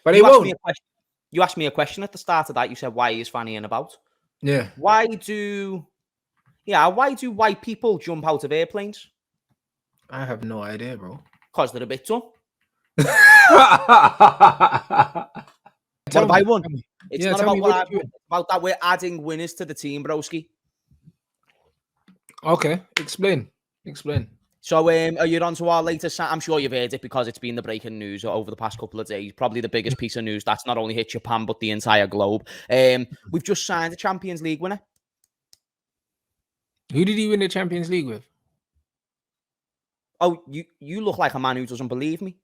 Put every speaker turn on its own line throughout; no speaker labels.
But they won't.
You asked me a question at the start of that. You said, why is fannying about?
Yeah.
Why do white people jump out of airplanes?
I have no idea, bro.
Because they're a bit dumb.
Tell
What have I
me.
won?
Tell me.
It's
Yeah,
not
tell
about
me
what
what
I've
you
won. It's about that we're adding winners to the team, broski.
Okay, explain.
So, are you on to our latest? I'm sure you've heard it because it's been the breaking news over the past couple of days. Probably the biggest piece of news that's not only hit Japan but the entire globe. We've just signed a Champions League winner.
Who did he win the Champions League with?
Oh, you look like a man who doesn't believe me.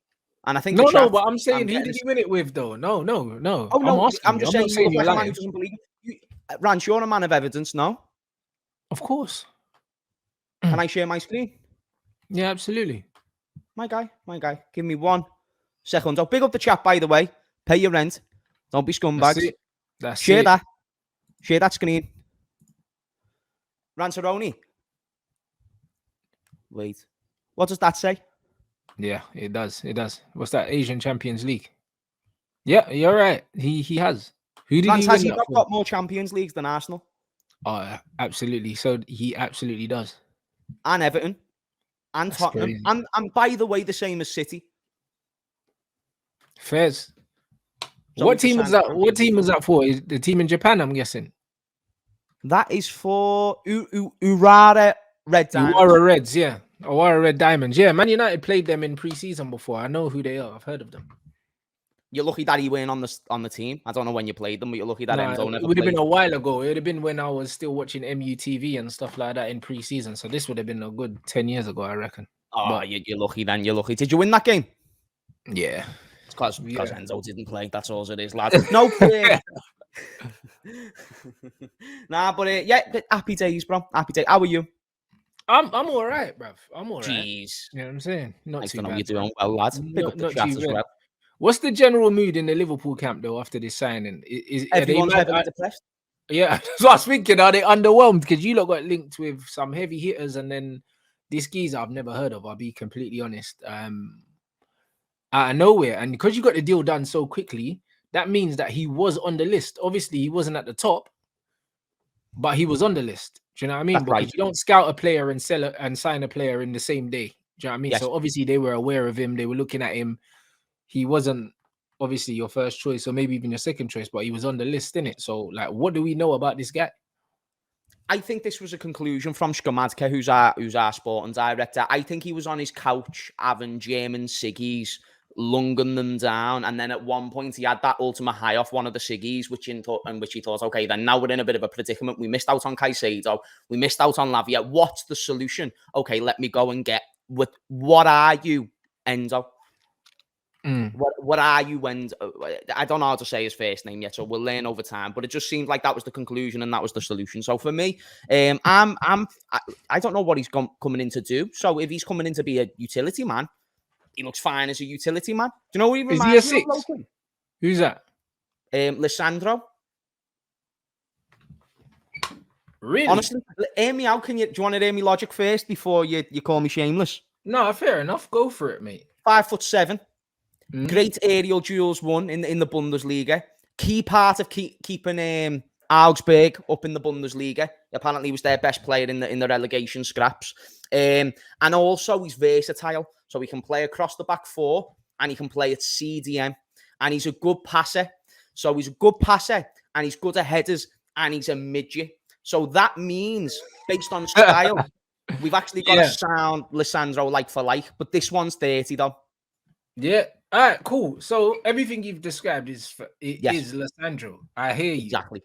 And I think
No, but I'm saying, who did he win it with, though? No.
Oh, no,
I'm asking
just
you. I'm
saying
not
you look
you're
like a man
lying.
who doesn't believe me. Rants, you're a man of evidence, no?
Of course.
Can I share my screen?
Yeah, absolutely.
My guy. Give me 1 second. Oh, big up the chat, by the way. Pay your rent. Don't be scumbags. Share that screen. Ranceroni. Wait. What does that say?
Yeah, it does. What's that? Asian Champions League. Yeah, you're right. He has. Who did
Rants,
he win
has he
that
not
for?
got more Champions Leagues than Arsenal?
Oh, absolutely. So he absolutely does.
And Everton. And
That's
Tottenham.
crazy.
And by the way, the same as City.
Fairs.
So
What team is that? What team is that for? Is the team in Japan, I'm guessing?
That is for Urara Red Diamonds.
Owara Reds, yeah. Owara Red Diamonds. Yeah, Man United played them in pre-season before. I know who they are. I've heard of them.
You're lucky that he weren't on the team. I don't know when you played them, but you're lucky that Enzo never
It would have
played.
been a while ago. It would have been when I was still watching MUTV and stuff like that in pre-season. So this would have been a good 10 years ago, I reckon.
Oh, you're lucky then. You're lucky. Did you win that game?
Yeah.
It's because Enzo didn't play. That's all it is, lad. No. Nah, but happy days, bro. Happy days. How are you?
I'm all right, bruv. I'm all right.
Jeez.
You know what I'm saying? Not too
bad.
You're
doing well, lad. Pick up the chat as well.
What's the general mood in the Liverpool camp, though, after this signing?
Everyone's heavily depressed?
Yeah, so I was thinking, are they underwhelmed? Because you lot got linked with some heavy hitters, and then this geezer I've never heard of, I'll be completely honest. Out of nowhere. And because you got the deal done so quickly, that means that he was on the list. Obviously, he wasn't at the top, but he was on the list. Do you know what I mean?
That's
because
right.
you don't scout a player and sell it and sign a player in the same day. Do you know what I mean?
Yes.
So obviously they were aware of him. They were looking at him. He wasn't obviously your first choice, or maybe even your second choice, but he was on the list, innit? So, like, what do we know about this guy?
I think this was a conclusion from Shkamadke, who's our sporting director. I think he was on his couch having German ciggies, lunging them down, and then at one point he had that ultimate high off one of the ciggies, which he thought, okay, then now we're in a bit of a predicament. We missed out on Caicedo, we missed out on Lavia. What's the solution? Okay, let me go and get with what are you, Endo? What are you, Endo? I don't know how to say his first name yet, so we'll learn over time. But it just seemed like that was the conclusion and that was the solution. So for me, I don't know what he's coming in to do. So if he's coming in to be a utility man, he looks fine as a utility man. Do you know what he reminds me of?
Is he a six? Who's that?
Lissandro.
Really?
Honestly, hear me out. Do you want to hear me logic first before you call me shameless?
No, fair enough. Go for it, mate.
5'7". Great aerial duels won in the Bundesliga. Key part of keeping Augsburg up in the Bundesliga. Apparently, he was their best player in the relegation scraps. And also, he's versatile. So he can play across the back four and he can play at CDM. And he's a good passer. So he's a good passer and he's good at headers and he's a midget. So that means, based on style, we've actually got a sound Lissandro like for like. But this one's 30, though.
Yeah. All right, cool. So everything you've described is Lissandro. I hear you.
Exactly.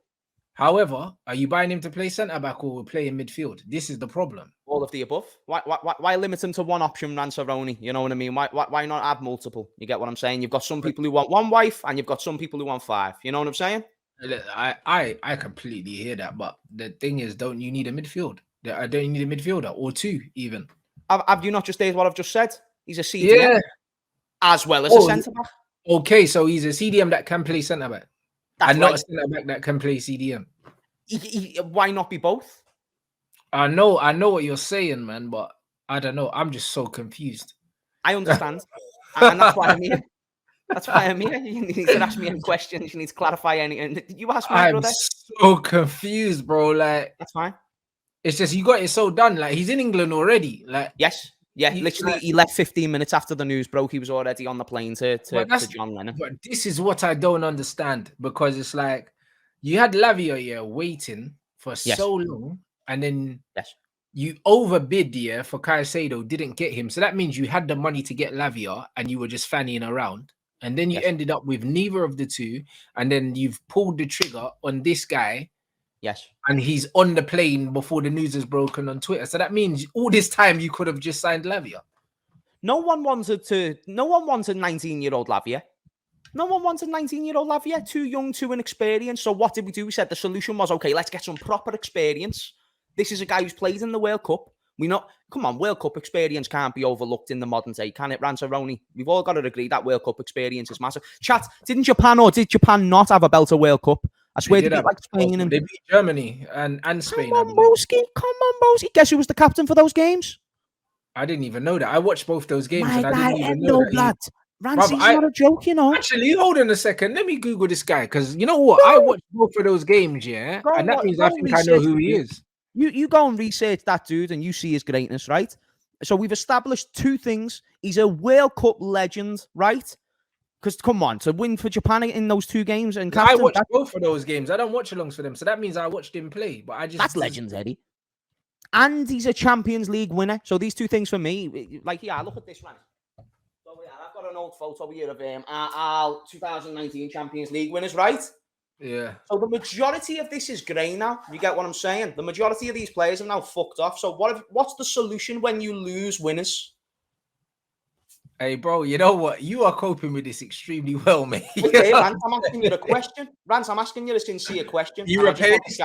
However, are you buying him to play centre back or play in midfield? This is the problem.
All of the above. Why limit him to one option, Ranceroni? You know what I mean? Why not add multiple? You get what I'm saying? You've got some people who want one wife, and you've got some people who want five. You know what I'm saying?
I completely hear that, but the thing is, don't you need a midfield? I don't need a midfielder or two even.
Have you not just heard what I've just said? He's a CDM. Yeah. As well as a centre-back.
Okay, so he's a CDM that can play centre-back. And not a centre-back that can play CDM.
Why not be both?
I know what you're saying, man, but I don't know. I'm just so confused.
I understand. And that's what I mean. That's why I'm here. You need to ask me any questions. You need to clarify anything. You ask me,
I'm
brother.
so confused, bro. Like,
That's fine.
it's just you got it so done. Like, he's in England already. Like,
Yes. Yeah, literally,
like,
he left 15 minutes after the news broke. He was already on the plane to
but
John Lennon.
But this is what I don't understand, because it's like you had Lavia here waiting for
Yes.
so long, and then
Yes.
you overbid here for Caicedo, didn't get him. So that means you had the money to get Lavia and you were just fannying around. And then you
Yes.
ended up with neither of the two. And then you've pulled the trigger on this guy.
Yes.
And he's on the plane before the news is broken on Twitter. So that means all this time you could have just signed Lavia.
No one wanted 19-year-old Lavia. No one wanted 19-year-old Lavia. Too young, too inexperienced. So what did we do? We said the solution was, okay, let's get some proper experience. This is a guy who's played in the World Cup. Come on, World Cup experience can't be overlooked in the modern day, can it, Ranceroni? We've all got to agree that World Cup experience is massive. Chat, did Japan not have a belt of World Cup? I swear they beat like Spain and...
They beat Germany and Spain.
Come on, Boski. Guess who was the captain for those games?
I didn't even know that. I watched both those games.
My
and I
guy
didn't even
Endo,
know that
blood. Rants, he's not a joke, you know.
Actually, hold on a second. Let me Google this guy, because you know what? I watched both of those games, yeah? And that means I think I know who he is.
You go and research that dude and you see his greatness, right? So we've established two things. He's a World Cup legend, right? Because come on, to win for Japan in those two games and captain,
I watched both of those games. I don't watch alongs for them, so that means I watched him play. But I just
that's legends, Eddie. And he's a Champions League winner. So these two things for me, like look at this, man. So I've got an old photo here of our 2019 Champions League winners, right?
Yeah.
So the majority of this is grey now. You get what I'm saying? The majority of these players have now fucked off. So what's the solution when you lose winners?
Hey, bro, you know what? You are coping with this extremely well, mate.
Okay, Rants, I'm asking you a question. Rants, I'm asking you a sincere question.
You replace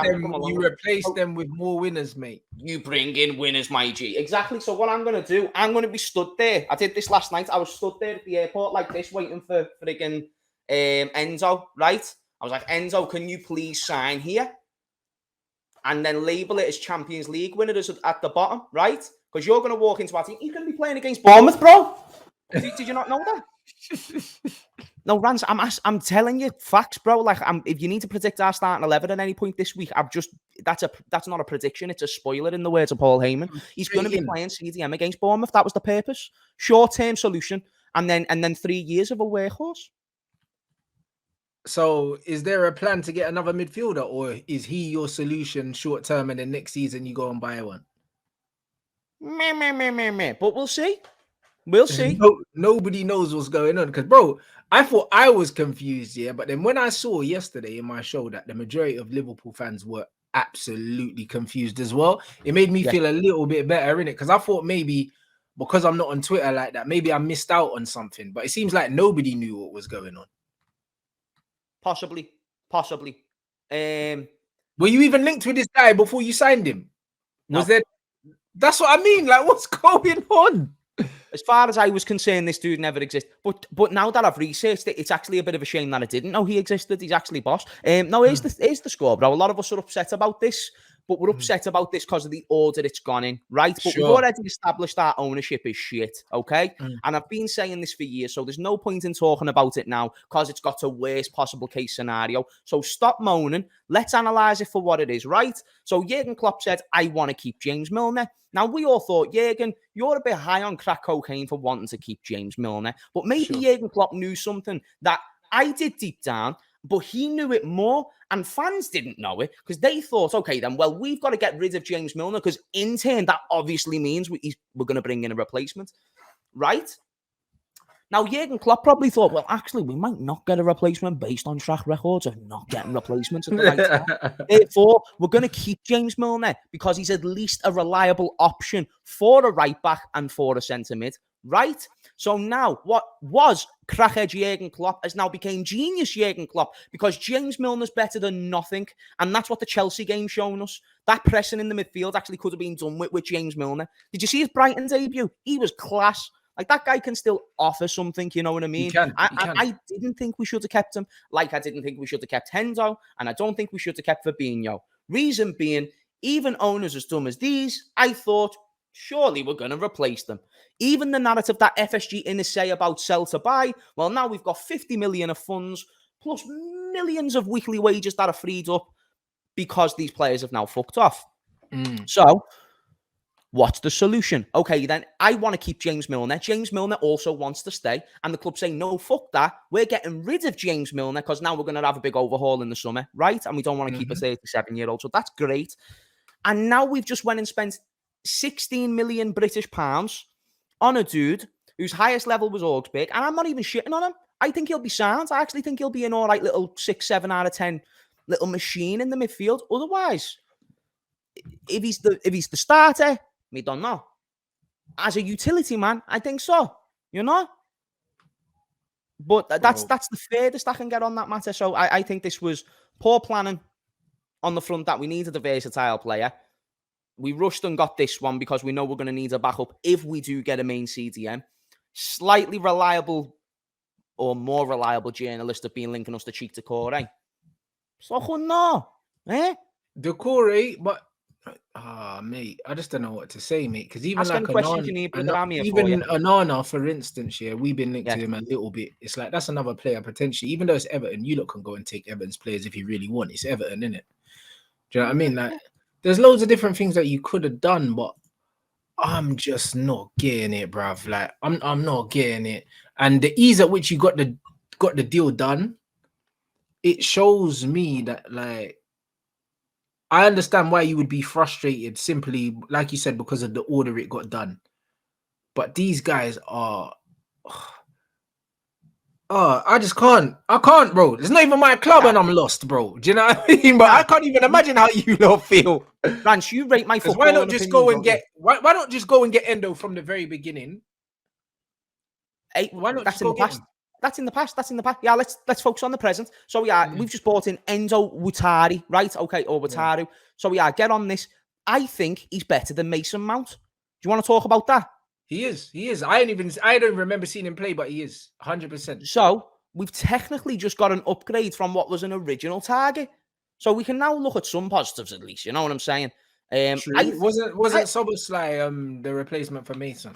them with more winners, mate.
You bring in winners, my G. Exactly. So what I'm going to do, I'm going to be stood there. I did this last night. I was stood there at the airport like this, waiting for friggin' Enzo, right? I was like, Enzo, can you please sign here? And then label it as Champions League winners at the bottom, right? Because you're going to walk into our team. He's going to be playing against Bournemouth, bro. Did you not know that? No, Rants, I'm telling you facts, bro. Like, if you need to predict our starting 11 at any point this week, that's not a prediction. It's a spoiler, in the words of Paul Heyman. He's going to be playing CDM against Bournemouth. That was the purpose. Short-term solution, and then 3 years of a workhorse.
So, is there a plan to get another midfielder, or is he your solution short-term, and then next season you go and buy one?
But we'll see. We'll see.
Nobody knows what's going on, because, bro, I thought I was confused, yeah. But then when I saw yesterday in my show that the majority of Liverpool fans were absolutely confused as well, it made me feel a little bit better, innit? Because I thought maybe because I'm not on Twitter like that, maybe I missed out on something. But it seems like nobody knew what was going on.
Possibly.
Were you even linked with this guy before you signed him? Was there? That's what I mean. Like, what's going on?
As far as I was concerned, this dude never existed. But now that I've researched it, it's actually a bit of a shame that I didn't know he existed. He's actually boss. No, here's the score, bro. A lot of us are upset about this, but we're upset about this because of the order it's gone in, right? But we've already established that ownership is shit, okay? And I've been saying this for years, so there's no point in talking about it now because it's got a worst possible case scenario. So stop moaning. Let's analyse it for what it is, right? So Jurgen Klopp said, I want to keep James Milner. Now, we all thought, Jurgen, you're a bit high on crack cocaine for wanting to keep James Milner. But maybe Jurgen Klopp knew something that I did deep down, but he knew it more. And fans didn't know it because they thought, okay, then, well, we've got to get rid of James Milner because in turn, that obviously means we're going to bring in a replacement, right? Now, Jurgen Klopp probably thought, well, actually, we might not get a replacement based on track records of not getting replacements at the right time. Therefore, we're going to keep James Milner because he's at least a reliable option for a right back and for a centre mid, right? So now, what was crackhead Jurgen Klopp has now become genius Jurgen Klopp because James Milner's better than nothing. And that's what the Chelsea game's shown us. That pressing in the midfield actually could have been done with James Milner. Did you see his Brighton debut? He was class. Like, that guy can still offer something, you know what I mean? I didn't think we should have kept him. Like, I didn't think we should have kept Hendo, and I don't think we should have kept Fabinho. Reason being, even owners as dumb as these, I thought, Surely we're going to replace them. Even the narrative that FSG in say about sell to buy, well, now we've got 50 million of funds plus millions of weekly wages that are freed up because these players have now fucked off. So, what's the solution? Okay, then I want to keep James Milner. James Milner also wants to stay. And the club saying, no, fuck that. We're getting rid of James Milner because now we're going to have a big overhaul in the summer, right? And we don't want to keep a 37-year-old. So that's great. And now we've just went and spent 16 million British pounds on a dude whose highest level was Augsburg. And I'm not even shitting on him. I think he'll be sound. I actually think he'll be an all right little 6, 7 out of 10 little machine in the midfield. Otherwise, if he's the starter, we don't know. As a utility man, I think so. You know? But that's the furthest I can get on that matter. So I think this was poor planning on the front that we needed a versatile player. We rushed and got this one because we know we're going to need a backup if we do get a main CDM. Slightly reliable or more reliable journalists have been linking us to Cheek to Corey. So I don't know.
The Corey, but mate, I just don't know what to say, mate. Because even
Ask
like
any questions you need, brother, I'm here for you.
Anana, for instance, we've been linked to him a little bit. It's like that's another player potentially. Even though it's Everton, you lot can go and take Everton's players if you really want. It's Everton, innit? Do you know what I mean? Like, there's loads of different things that you could have done, but I'm just not getting it, bruv. Like, I'm not getting it. And the ease at which you got the deal done, it shows me that, like, I understand why you would be frustrated simply, like you said, because of the order it got done. But these guys are... I just can't. I can't, bro. It's not even my club and I'm lost, bro. Do you know what I mean? But I can't even imagine how you lot feel.
Rants, you rate my football.
Why not just go and get... Why not just go and get Endo from the very beginning? Why not?
That's in the past. That's in the past. That's in the past. Yeah, let's focus on the present. So we've just bought in Endo Wataru, right? Okay, or Wataru. Yeah. So get on this. I think he's better than Mason Mount. Do you want to talk about that?
He is. I don't remember seeing him play, but he is 100%.
So we've technically just got an upgrade from what was an original target. So we can now look at some positives at least. You know what I'm saying?
Wasn't Soboslai the replacement for Mason?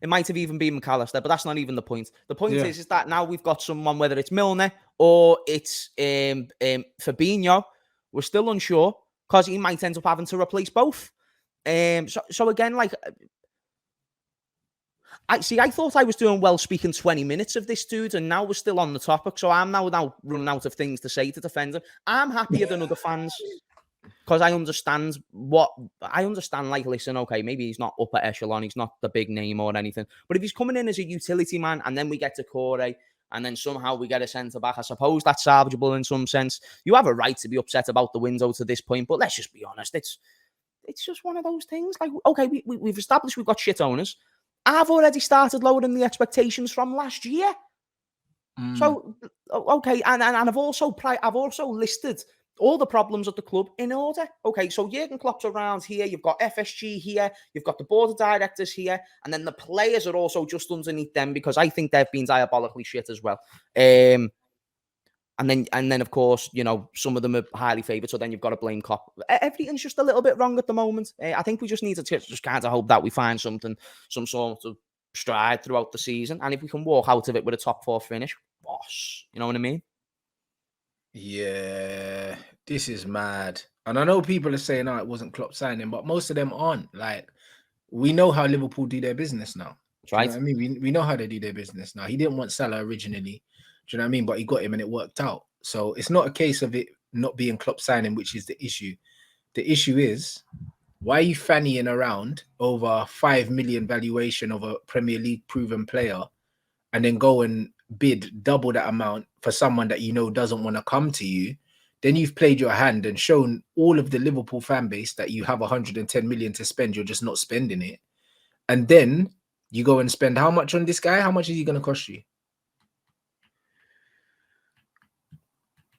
It might have even been McAllister, but that's not even the point. The point is that now we've got someone, whether it's Milner or it's Fabinho, we're still unsure because he might end up having to replace both. So again, like, I thought I was doing well speaking 20 minutes of this dude, and now we're still on the topic. So I'm now running out of things to say to defend him. I'm happier than other fans. Because I understand, like, listen, okay, maybe he's not upper echelon, he's not the big name or anything. But if he's coming in as a utility man and then we get to Corey and then somehow we get a centre-back, I suppose that's salvageable in some sense. You have a right to be upset about the window to this point, but let's just be honest. It's just one of those things. Like, okay, we've established we've got shit owners. I've already started lowering the expectations from last year. So, okay, and I've also listed all the problems at the club in order. Okay, so Jurgen Klopp's around here. You've got FSG here. You've got the board of directors here. And then the players are also just underneath them because I think they've been diabolically shit as well. And then, of course, you know, some of them are highly favoured. So then you've got to blame Klopp. Everything's just a little bit wrong at the moment. I think we just need to just kind of hope that we find some sort of stride throughout the season. And if we can walk out of it with a top 4 finish, boss. You know what I mean?
Yeah, this is mad. And I know people are saying, it wasn't Klopp signing, but most of them aren't. Like, we know how Liverpool do their business now.
That's right.
You know what I mean? We know how they do their business now. He didn't want Salah originally. Do you know what I mean? But he got him and it worked out. So it's not a case of it not being Klopp signing, which is the issue. The issue is, why are you fannying around over 5 million valuation of a Premier League proven player and then go and bid double that amount for someone that you know doesn't want to come to you? Then you've played your hand and shown all of the Liverpool fan base that you have 110 million to spend. You're just not spending it. And then you go and spend how much on this guy? How much is he going to cost you?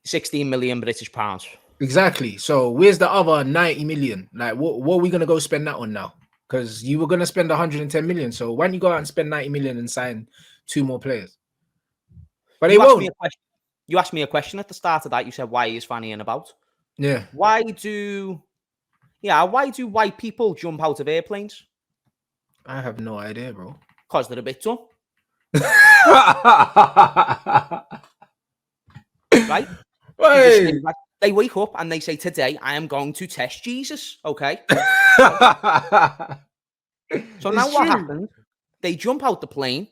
16 million British pounds.
Exactly. So where's the other 90 million? Like, what are we going to go spend that on now? Because you were going to spend 110 million. So why don't you go out and spend 90 million and sign 2 more players? But they won't.
You asked me a question at the start of that. You said, why is fannying about?
Yeah.
Why do... Yeah, why do white people jump out of airplanes?
I have no idea, bro.
Because they're a bit dumb, right?
Wait.
They wake up and they say, today I am going to test Jesus. Okay. So now what happened? They jump out the plane.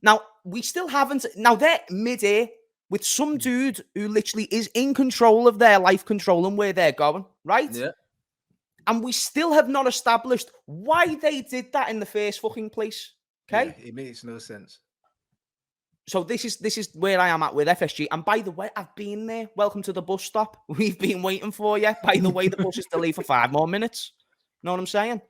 Now, we still haven't. Now they're mid-air with some dude who literally is in control of their life, controlling where they're going, right?
Yeah.
And we still have not established why they did that in the first fucking place. Okay.
Yeah, it makes no sense.
So this is where I am at with FSG. And by the way, I've been there. Welcome to the bus stop. We've been waiting for you. By the way, the bus is delayed for 5 more minutes. Know what I'm saying?